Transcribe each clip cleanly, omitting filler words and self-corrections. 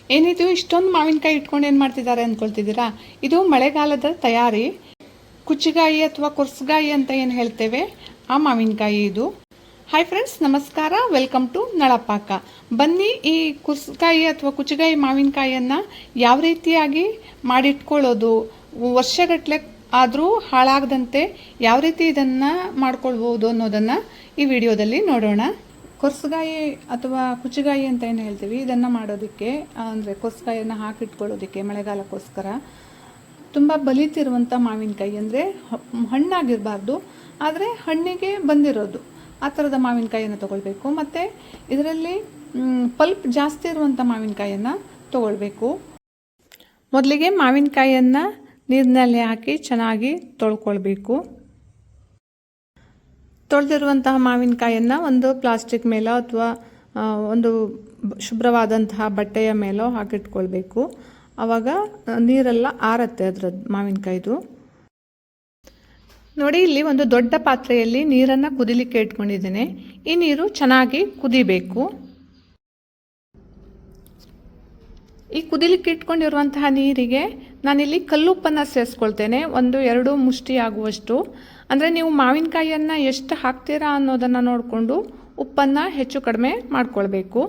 ಏನಿದು ಇಷ್ಟೊಂದು ಮಾವಿನಕಾಯಿ ಇಟ್ಕೊಂಡು ಏನು ಮಾಡ್ತಿದ್ದಾರೆ ಅಂದ್ಕೊಳ್ತಿದ್ದೀರಾ? ಇದು ಮಳೆಗಾಲದ ತಯಾರಿ. ಕುಚ್ಚಿಗಾಯಿ ಅಥವಾ ಕೊರ್ಸಗಾಯಿ ಅಂತ ಏನು ಹೇಳ್ತೇವೆ, ಆ ಮಾವಿನಕಾಯಿ ಇದು. ಹಾಯ್ ಫ್ರೆಂಡ್ಸ್, ನಮಸ್ಕಾರ. ವೆಲ್ಕಮ್ ಟು ನಳಪಾಕ. ಬನ್ನಿ, ಈ ಕುರ್ಸಗಾಯಿ ಅಥವಾ ಕುಚ್ಚಿಗಾಯಿ ಮಾವಿನಕಾಯಿಯನ್ನು ಯಾವ ರೀತಿಯಾಗಿ ಮಾಡಿಟ್ಕೊಳ್ಳೋದು, ವರ್ಷಗಟ್ಟಲೆ ಆದರೂ ಹಾಳಾಗದಂತೆ ಯಾವ ರೀತಿ ಇದನ್ನು ಮಾಡ್ಕೊಳ್ಬೋದು ಅನ್ನೋದನ್ನು ಈ ವಿಡಿಯೋದಲ್ಲಿ ನೋಡೋಣ. ಕೊರ್ಸಗಾಯಿ ಅಥವಾ ಕುಚ್ಚಿಗಾಯಿ ಅಂತ ಏನು ಹೇಳ್ತೀವಿ, ಇದನ್ನು ಮಾಡೋದಕ್ಕೆ ಅಂದರೆ ಕೊರ್ಸಗಾಯಿಯನ್ನು ಹಾಕಿಟ್ಕೊಳ್ಳೋದಕ್ಕೆ ಮಳೆಗಾಲಕ್ಕೋಸ್ಕರ ತುಂಬ ಬಲಿತಿರುವಂಥ ಮಾವಿನಕಾಯಿ, ಅಂದರೆ ಹಣ್ಣಾಗಿರಬಾರ್ದು ಆದರೆ ಹಣ್ಣಿಗೆ ಬಂದಿರೋದು ಆ ಥರದ ಮಾವಿನಕಾಯಿಯನ್ನು ತೊಗೊಳ್ಬೇಕು. ಮತ್ತು ಇದರಲ್ಲಿ ಪಲ್ಪ್ ಜಾಸ್ತಿ ಇರುವಂಥ ಮಾವಿನಕಾಯಿಯನ್ನು ತೊಗೊಳ್ಬೇಕು. ಮೊದಲಿಗೆ ಮಾವಿನಕಾಯಿಯನ್ನು ನೀರಿನಲ್ಲಿ ಹಾಕಿ ಚೆನ್ನಾಗಿ ತೊಳ್ಕೊಳ್ಬೇಕು. ತೊಳೆದಿರುವಂತಹ ಮಾವಿನಕಾಯಿಯನ್ನು ಒಂದು ಪ್ಲಾಸ್ಟಿಕ್ ಮೇಲೋ ಅಥವಾ ಒಂದು ಶುಭ್ರವಾದಂತಹ ಬಟ್ಟೆಯ ಮೇಲೋ ಹಾಕಿಟ್ಕೊಳ್ಬೇಕು. ಆವಾಗ ನೀರೆಲ್ಲ ಆರತ್ತೆ ಅದರದ್ದು ಮಾವಿನಕಾಯಿದು. ನೋಡಿ, ಇಲ್ಲಿ ಒಂದು ದೊಡ್ಡ ಪಾತ್ರೆಯಲ್ಲಿ ನೀರನ್ನು ಕುದಿಲಿಕ್ಕೆ ಇಟ್ಕೊಂಡಿದ್ದೇನೆ. ಈ ನೀರು ಚೆನ್ನಾಗಿ ಕುದಿಬೇಕು. ಈ ಕುದಿಲಿಕ್ಕೆ ಇಟ್ಕೊಂಡಿರುವಂತಹ ನೀರಿಗೆ ನಾನಿಲ್ಲಿ ಕಲ್ಲುಪ್ಪನ್ನು ಸೇರಿಸ್ಕೊಳ್ತೇನೆ, 1-2 ಮುಷ್ಟಿ ಆಗುವಷ್ಟು. ಅಂದರೆ ನೀವು ಮಾವಿನಕಾಯಿಯನ್ನು ಎಷ್ಟು ಹಾಕ್ತೀರಾ ಅನ್ನೋದನ್ನು ನೋಡಿಕೊಂಡು ಉಪ್ಪನ್ನು ಹೆಚ್ಚು ಕಡಿಮೆ ಮಾಡಿಕೊಳ್ಬೇಕು.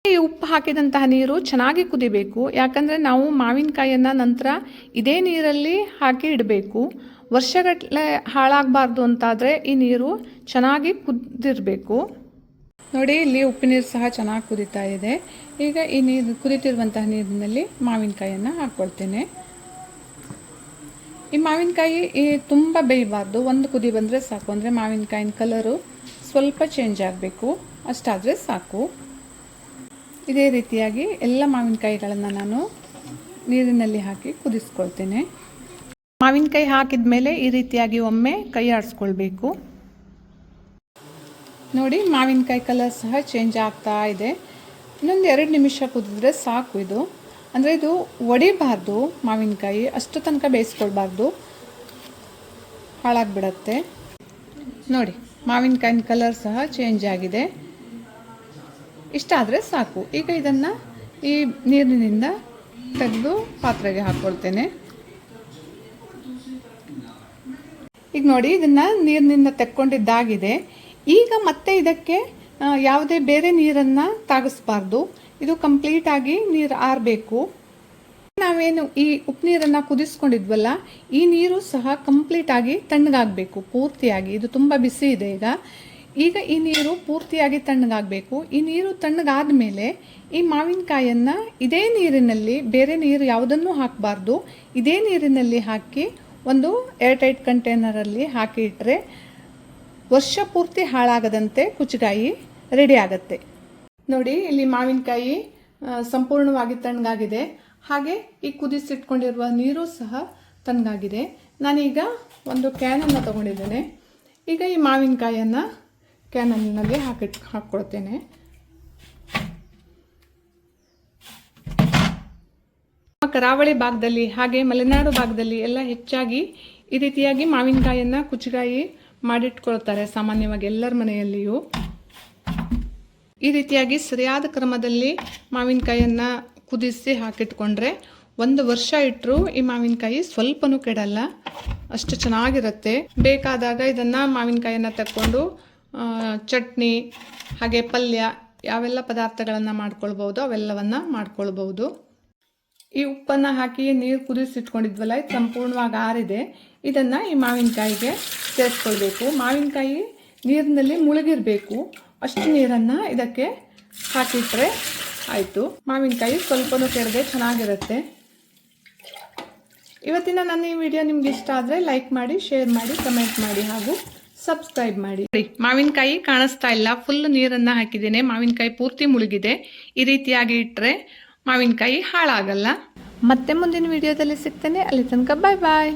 ಈ ಉಪ್ಪು ಹಾಕಿದಂತಹ ನೀರು ಚೆನ್ನಾಗಿ ಕುದಿಬೇಕು, ಯಾಕಂದರೆ ನಾವು ಮಾವಿನಕಾಯಿಯನ್ನು ನಂತರ ಇದೇ ನೀರಲ್ಲಿ ಹಾಕಿ ಇಡಬೇಕು. ವರ್ಷಗಟ್ಟಲೆ ಹಾಳಾಗಬಾರ್ದು ಅಂತಾದರೆ ಈ ನೀರು ಚೆನ್ನಾಗಿ ಕುದಿರಬೇಕು. ನೋಡಿ, ಇಲ್ಲಿ ಉಪ್ಪು ನೀರು ಸಹ ಚೆನ್ನಾಗಿ ಕುದೀತಾ ಇದೆ. ಈಗ ಈ ನೀರು ಕುದೀತಿರುವಂತಹ ನೀರಿನಲ್ಲಿ ಮಾವಿನಕಾಯಿಯನ್ನು ಹಾಕ್ಕೊಳ್ತೇನೆ. ಈ ಮಾವಿನಕಾಯಿ ತುಂಬ ಬೇಯಬಾರ್ದು, ಒಂದು ಕುದಿ ಬಂದರೆ ಸಾಕು. ಅಂದರೆ ಮಾವಿನಕಾಯಿನ ಕಲರು ಸ್ವಲ್ಪ ಚೇಂಜ್ ಆಗಬೇಕು, ಅಷ್ಟಾದರೆ ಸಾಕು. ಇದೇ ರೀತಿಯಾಗಿ ಎಲ್ಲ ಮಾವಿನಕಾಯಿಗಳನ್ನು ನಾನು ನೀರಿನಲ್ಲಿ ಹಾಕಿ ಕುದಿಸ್ಕೊಳ್ತೇನೆ. ಮಾವಿನಕಾಯಿ ಹಾಕಿದ ಮೇಲೆ ಈ ರೀತಿಯಾಗಿ ಒಮ್ಮೆ ಕೈ ಆಡಿಸ್ಕೊಳ್ಬೇಕು. ನೋಡಿ, ಮಾವಿನಕಾಯಿ ಕಲರ್ ಸಹ ಚೇಂಜ್ ಆಗ್ತಾ ಇದೆ. ಇನ್ನೊಂದು 2 ನಿಮಿಷ ಕುದಿದ್ರೆ ಸಾಕು. ಇದು ಅಂದರೆ ಇದು ಒಡಿಬಾರ್ದು, ಮಾವಿನಕಾಯಿ ಅಷ್ಟು ತನಕ ಬೇಯಿಸ್ಕೊಳ್ಬಾರ್ದು, ಹಾಳಾಗಿಬಿಡತ್ತೆ. ನೋಡಿ, ಮಾವಿನಕಾಯಿನ ಕಲರ್ ಸಹ ಚೇಂಜ್ ಆಗಿದೆ. ಇಷ್ಟಾದರೆ ಸಾಕು. ಈಗ ಇದನ್ನು ಈ ನೀರಿನಿಂದ ತೆಗೆದು ಪಾತ್ರೆಗೆ ಹಾಕ್ಕೊಳ್ತೇನೆ. ಈಗ ನೋಡಿ, ಇದನ್ನು ನೀರಿನಿಂದ ತೆಕ್ಕೊಂಡಿದ್ದಾಗಿದೆ. ಈಗ ಮತ್ತೆ ಇದಕ್ಕೆ ಯಾವುದೇ ಬೇರೆ ನೀರನ್ನು ತಾಗಿಸ್ಬಾರ್ದು. ಇದು ಕಂಪ್ಲೀಟಾಗಿ ನೀರು ಆರಬೇಕು. ನಾವೇನು ಈ ಉಪ್ಪು ನೀರನ್ನು ಕುದಿಸ್ಕೊಂಡಿದ್ವಲ್ಲ, ಈ ನೀರು ಸಹ ಕಂಪ್ಲೀಟಾಗಿ ತಣ್ಣಗಾಗಬೇಕು ಪೂರ್ತಿಯಾಗಿ. ಇದು ತುಂಬ ಬಿಸಿ ಇದೆ ಈಗ ಈ ನೀರು ಪೂರ್ತಿಯಾಗಿ ತಣ್ಣಗಾಗಬೇಕು. ಈ ನೀರು ತಣ್ಣಗಾದ ಮೇಲೆ ಈ ಮಾವಿನಕಾಯಿಯನ್ನು ಇದೇ ನೀರಿನಲ್ಲಿ, ಬೇರೆ ನೀರು ಯಾವುದನ್ನೂ ಹಾಕಬಾರ್ದು, ಇದೇ ನೀರಿನಲ್ಲಿ ಹಾಕಿ ಒಂದು ಏರ್ಟೈಟ್ ಕಂಟೈನರಲ್ಲಿ ಹಾಕಿ ಇಟ್ಟರೆ ವರ್ಷ ಪೂರ್ತಿ ಹಾಳಾಗದಂತೆ ಕುಚ್ಚಿಗಾಯಿ ರೆಡಿ ಆಗುತ್ತೆ. ನೋಡಿ, ಇಲ್ಲಿ ಮಾವಿನಕಾಯಿ ಸಂಪೂರ್ಣವಾಗಿ ತಣ್ಣಗಾಗಿದೆ. ಹಾಗೆ ಈ ಕುದಿಸಿಟ್ಕೊಂಡಿರುವ ನೀರು ಸಹ ತಣ್ಣಗಾಗಿದೆ. ನಾನೀಗ ಒಂದು ಕ್ಯಾನನ್ನು ತಗೊಂಡಿದ್ದೇನೆ. ಈಗ ಈ ಮಾವಿನಕಾಯಿಯನ್ನು ಕ್ಯಾನಲ್ಲಿ ಹಾಕ್ಕೊಳ್ತೇನೆ. ಕರಾವಳಿ ಭಾಗದಲ್ಲಿ ಹಾಗೆ ಮಲೆನಾಡು ಭಾಗದಲ್ಲಿ ಎಲ್ಲ ಹೆಚ್ಚಾಗಿ ಈ ರೀತಿಯಾಗಿ ಮಾವಿನಕಾಯಿಯನ್ನು ಕುಚ್ಚಿಗಾಯಿ ಮಾಡಿಟ್ಕೊಳ್ತಾರೆ ಸಾಮಾನ್ಯವಾಗಿ ಎಲ್ಲರ ಮನೆಯಲ್ಲಿಯೂ. ಈ ರೀತಿಯಾಗಿ ಸರಿಯಾದ ಕ್ರಮದಲ್ಲಿ ಮಾವಿನಕಾಯಿಯನ್ನು ಕುದಿಸಿ ಹಾಕಿಟ್ಕೊಂಡ್ರೆ 1 ವರ್ಷ ಇಟ್ಟರೂ ಈ ಮಾವಿನಕಾಯಿ ಸ್ವಲ್ಪನೂ ಕೆಡಲ್ಲ, ಅಷ್ಟು ಚೆನ್ನಾಗಿರುತ್ತೆ. ಬೇಕಾದಾಗ ಇದನ್ನು ಮಾವಿನಕಾಯಿಯನ್ನು ತಕ್ಕೊಂಡು ಚಟ್ನಿ ಹಾಗೆ ಪಲ್ಯ ಯಾವೆಲ್ಲ ಪದಾರ್ಥಗಳನ್ನು ಮಾಡ್ಕೊಳ್ಬೋದು ಅವೆಲ್ಲವನ್ನು ಮಾಡ್ಕೊಳ್ಬೋದು. ಈ ಉಪ್ಪನ್ನು ಹಾಕಿ ನೀರು ಕುದಿಸಿಟ್ಕೊಂಡಿದ್ವಲ್ಲ, ಇದು ಸಂಪೂರ್ಣವಾಗಿ ಆರಿದೆ. ಇದನ್ನು ಈ ಮಾವಿನಕಾಯಿಗೆ ಸೇರಿಸ್ಕೊಳ್ಬೇಕು. ಮಾವಿನಕಾಯಿ ನೀರಿನಲ್ಲಿ ಮುಳುಗಿರಬೇಕು, ಅಷ್ಟು ನೀರನ್ನು ಇದಕ್ಕೆ ಹಾಕಿಟ್ರೆ ಆಯಿತು. ಮಾವಿನಕಾಯಿ ಸ್ವಲ್ಪನೂ ಕೆಡದೆ ಚೆನ್ನಾಗಿರುತ್ತೆ. ಇವತ್ತಿನ ನನ್ನ ಈ ವಿಡಿಯೋ ನಿಮ್ಗೆ ಇಷ್ಟ ಆದರೆ ಲೈಕ್ ಮಾಡಿ, ಶೇರ್ ಮಾಡಿ, ಕಮೆಂಟ್ ಮಾಡಿ ಹಾಗೂ ಸಬ್ಸ್ಕ್ರೈಬ್ ಮಾಡಿ. ಮಾವಿನಕಾಯಿ ಕಾಣಿಸ್ತಾ ಇಲ್ಲ, ಫುಲ್ ನೀರನ್ನು ಹಾಕಿದ್ದೇನೆ, ಮಾವಿನಕಾಯಿ ಪೂರ್ತಿ ಮುಳುಗಿದೆ. ಈ ರೀತಿಯಾಗಿ ಇಟ್ಟರೆ ಮಾವಿನಕಾಯಿ ಹಾಳಾಗಲ್ಲ. ಮತ್ತೆ ಮುಂದಿನ ವಿಡಿಯೋದಲ್ಲಿ ಸಿಗ್ತೇನೆ. ಅಲ್ಲಿ ತನಕ ಬಾಯ್ ಬಾಯ್.